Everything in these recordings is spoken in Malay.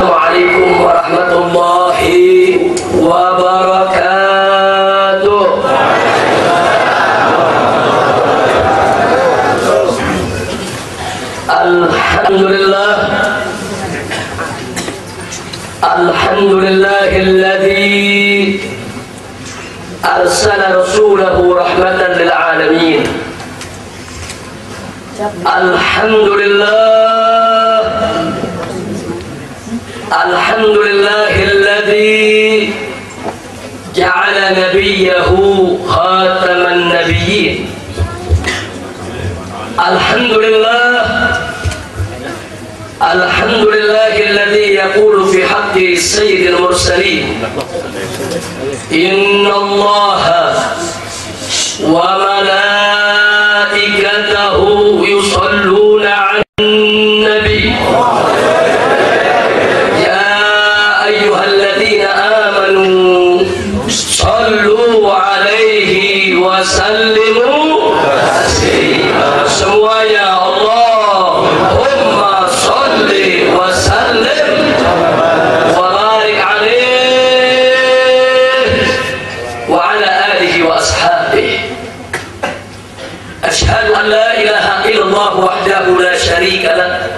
Assalamualaikum warahmatullahi wabarakatuh. Alhamdulillah, alhamdulillahilladzi arsala rasulahu rahmatan lil alamin. Alhamdulillah, alhamdulillahilladzi ja'ala nabiyyahu khataman nabiyyin. Alhamdulillah, alhamdulillahilladzi yaqulu fi haqqi sayyidil mursalin, innallaha wa malaikatahu yusalluna 'alan nabi ya ayyuhalladzina amanu sallu 'alaihi wa sallimu taslima. Semuanya Allahumma salli wa sallim wa barik 'alaihi wa 'ala alihi wa ashabihi. Ashhadu an la ilaha illallah wahdahu la syarika lah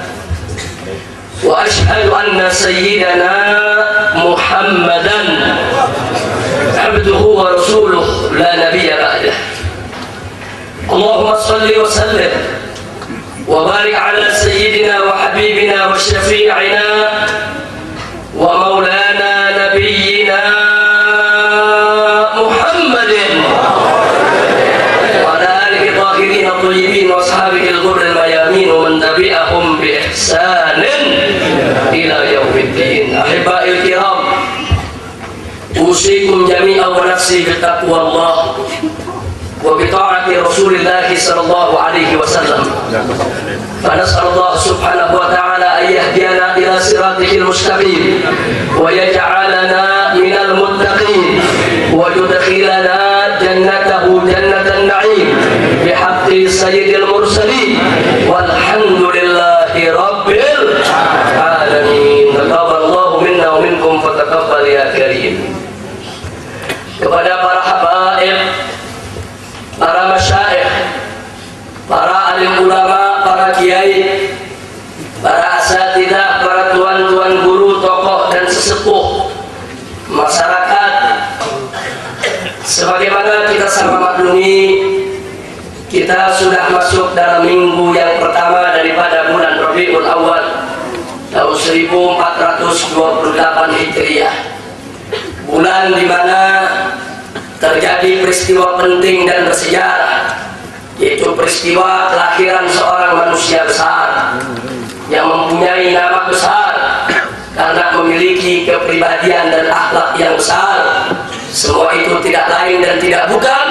wa ashhadu anna sayyidana Muhammadan abduhu wa rasuluh la nabiyya ba'dah. Allahumma salli wa sallim wa barik ala sayyidina wa habibina wa syafi'ina wa maulana nabiyyina Muhammadin wa ala alihi tahirin at-tayyibin wa ashabihi al-ghurr al-mayamin wa man tabi'ahum bi ihsanin ila yaumiddin. Ahiba'il kiram, usikum jami'an wa nafsi bi taqwallah wa bi ta'ati Rasulillah sallallahu alaihi wasallam. Fa nas'alullah subhanahu wa ta'ala an yahdiyana ila siratil mustaqim wa yaj'alana minal muttaqin wa yudkhilana jannatahu jannatan na'im bi haqqi sayyidil mursalin walhamdulillahi rabbil alamin. Taqabbalallahu minna wa minkum fataqabbal ya karim. Kepada para habaib, para masyayikh, para alim ulama, para kiai, para asatidah, para tuan-tuan guru, tokoh dan sesepuh masyarakat, sebagaimana kita sama maklumi, kita sudah masuk dalam minggu yang pertama daripada bulan Rabiul Awal tahun 1428 Hijriah, bulan di mana terjadi peristiwa penting dan bersejarah, yaitu peristiwa kelahiran seorang manusia besar yang mempunyai nama besar karena memiliki kepribadian dan akhlak yang besar. Semua itu tidak lain dan tidak bukan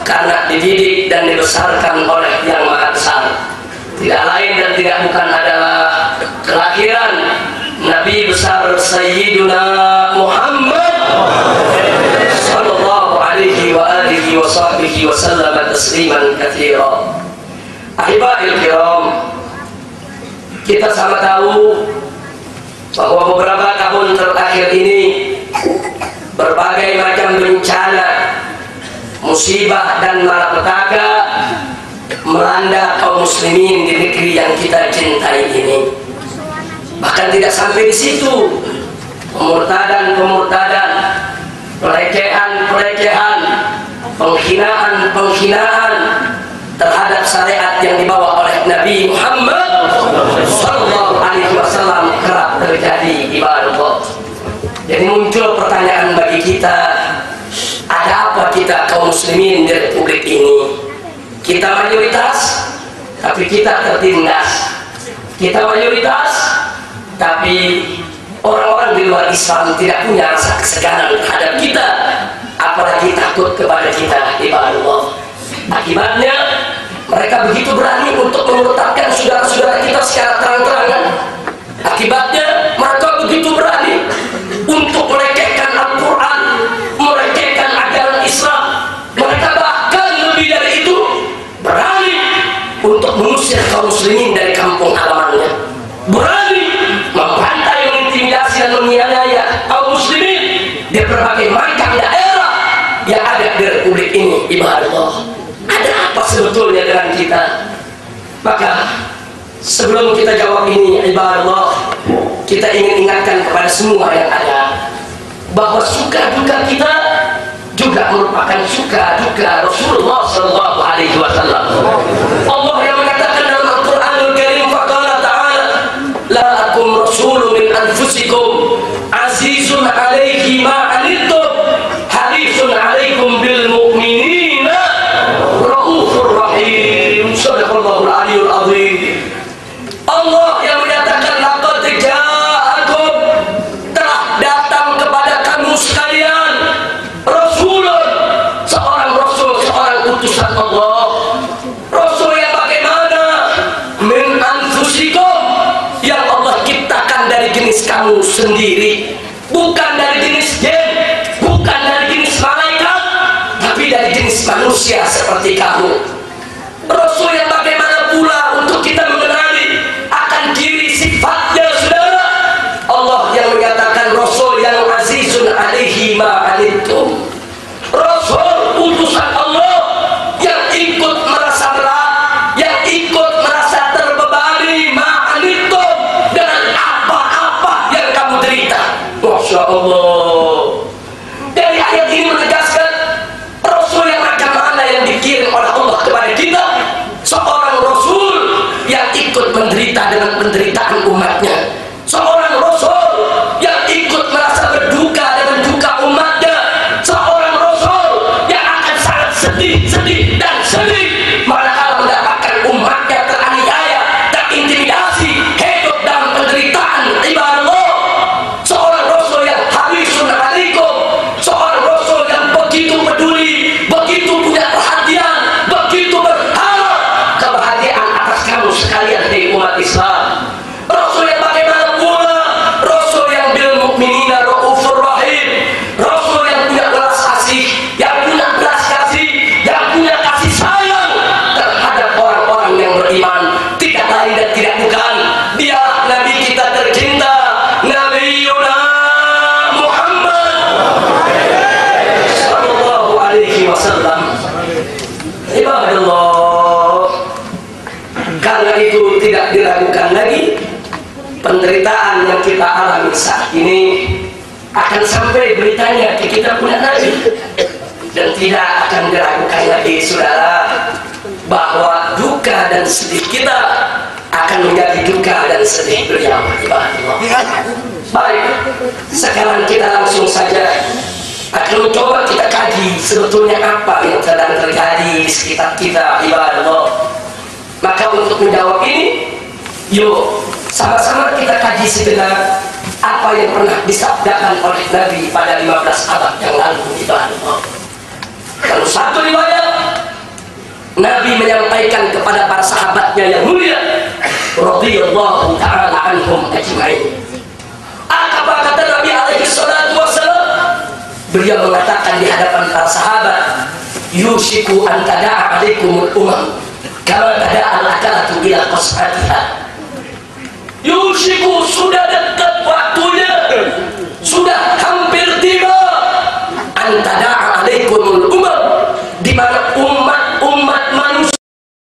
karena dididik dan dibesarkan oleh Yang Maha Besar. Tidak lain dan tidak bukan adalah kelahiran Nabi besar Sayyiduna Muhammad sallallahu alaihi wa alihi wa sahbihi wa sallama tasliman katsira. Ahiba'il kiram, kita sama tahu bahwa beberapa tahun terakhir ini berbagai macam bencana, musibah dan malapetaka melanda kaum muslimin di negeri yang kita cintai ini. Bahkan tidak sampai di situ, pemurtadan-pemurtadan, pelecehan-pelecehan, penghinaan-penghinaan terhadap syariat yang dibawa oleh Nabi Muhammad sallallahu alaihi wasallam kerap terjadi di Barat. Jadi muncul pertanyaan bagi kita, ada apa kita kaum muslimin di republik ini? Kita mayoritas, tapi kita tertindas. Kita mayoritas, tapi orang-orang di luar Islam tidak punya rasa kesegaran terhadap kita, apalagi takut kepada kita di Allah. Akibatnya mereka begitu berani untuk memurtadkan saudara-saudara kita secara terang-terangan. Akibatnya mereka begitu berani untuk melecehkan Al-Quran, melecehkan ajaran Islam. Mereka bahkan lebih dari itu berani untuk mengusir kaum muslimin dari kampung halamannya, berani membantai, mengintimidasi dan menganiaya kaum muslimin di berbagai macam daerah yang ada di Republik ini. Ibadah Allah, ada apa sebetulnya dengan kita? Maka sebelum kita jawab ini, ibadah Allah, kita ingin ingatkan kepada semua yang ada bahwa suka duka kita juga merupakan suka duka Rasulullah sallallahu alaihi wasallam. Allah yang mengatakan dalam Al-Qur'anul Karim, faqala ta'ala, la akum rasulun min anfusikum azizun alaihi ma anittum harisun alaikum bil mu'minina raufur rahim. Sadaqallahul aliyul azim. Allah yang menyatakan laqad ja'akum, telah datang kepada kamu sekalian rasulun, seorang rasul, seorang utusan Allah. Rasul yang bagaimana? Min anfusikum, yang Allah ciptakan dari jenis kamu sendiri, bukan dari jenis jin, bukan dari jenis malaikat, tapi dari jenis manusia seperti kamu. Rasul yang bagaimana pula untuk kita mengenali akan diri sifatnya, saudara? Allah yang menyatakan Rasul yang azizun alaihi ma anittum, Rasul utusan Allah yang ikut merasa berat, yang ikut merasa terbebani ma anittum, dengan apa-apa yang kamu derita. Masya Allah. Dari ayat ini menegaskan Rasul yang macam mana yang dikirim oleh Allah kepada kita? Seorang Rasul yang ikut menderita dengan penderitaan umatnya, seorang Rasul yang ikut merasa berduka dengan duka umatnya, seorang Rasul yang akan sangat sedih dan sedih manakala mendapatkan umatnya teraniaya, terintimidasi, hidup dalam penderitaan. Ibadah Allah, seorang Rasul yang harisun alaikum, seorang Rasul yang begitu peduli, begitu punya perhatian, begitu berharap kebahagiaan atas kamu sekalian di umat Islam. Rasul yang bagaimana pula? Rasul yang bil mukminina raufur rahim, Rasul yang punya belas kasih, yang punya belas kasih, yang punya kasih sayang terhadap orang-orang yang beriman. Tidak lain dan tidak bukan, dia Nabi kita tercinta, Nabiuna Muhammad sallallahu alaihi wasallam. Ibadallah, karena itu tidak diragukan lagi, penderitaan yang kita alami saat ini akan sampai beritanya ke kita punya Nabi, dan tidak akan diragukan lagi, saudara, bahwa duka dan sedih kita akan menjadi duka dan sedih beliau. Baik, sekarang kita langsung saja akan mencoba kita kaji sebetulnya apa yang sedang terjadi di sekitar kita. Ibadah Allah. Maka untuk menjawab ini, yuk sama-sama kita kaji sejenak apa yang pernah disabdakan oleh Nabi pada 15 abad yang lalu. Ibadah Allah. Kalau satu riwayat, Nabi menyampaikan kepada para sahabatnya yang mulia, radhiyallahu ta'ala anhum ajma'in. Apa kata Nabi alaihi salatu wassalam? Beliau mengatakan di hadapan para sahabat, yushiku an tada'a alaikumul umam kama tada'a al-akalatu ila qas'atiha. Yushiku, sudah dekat waktu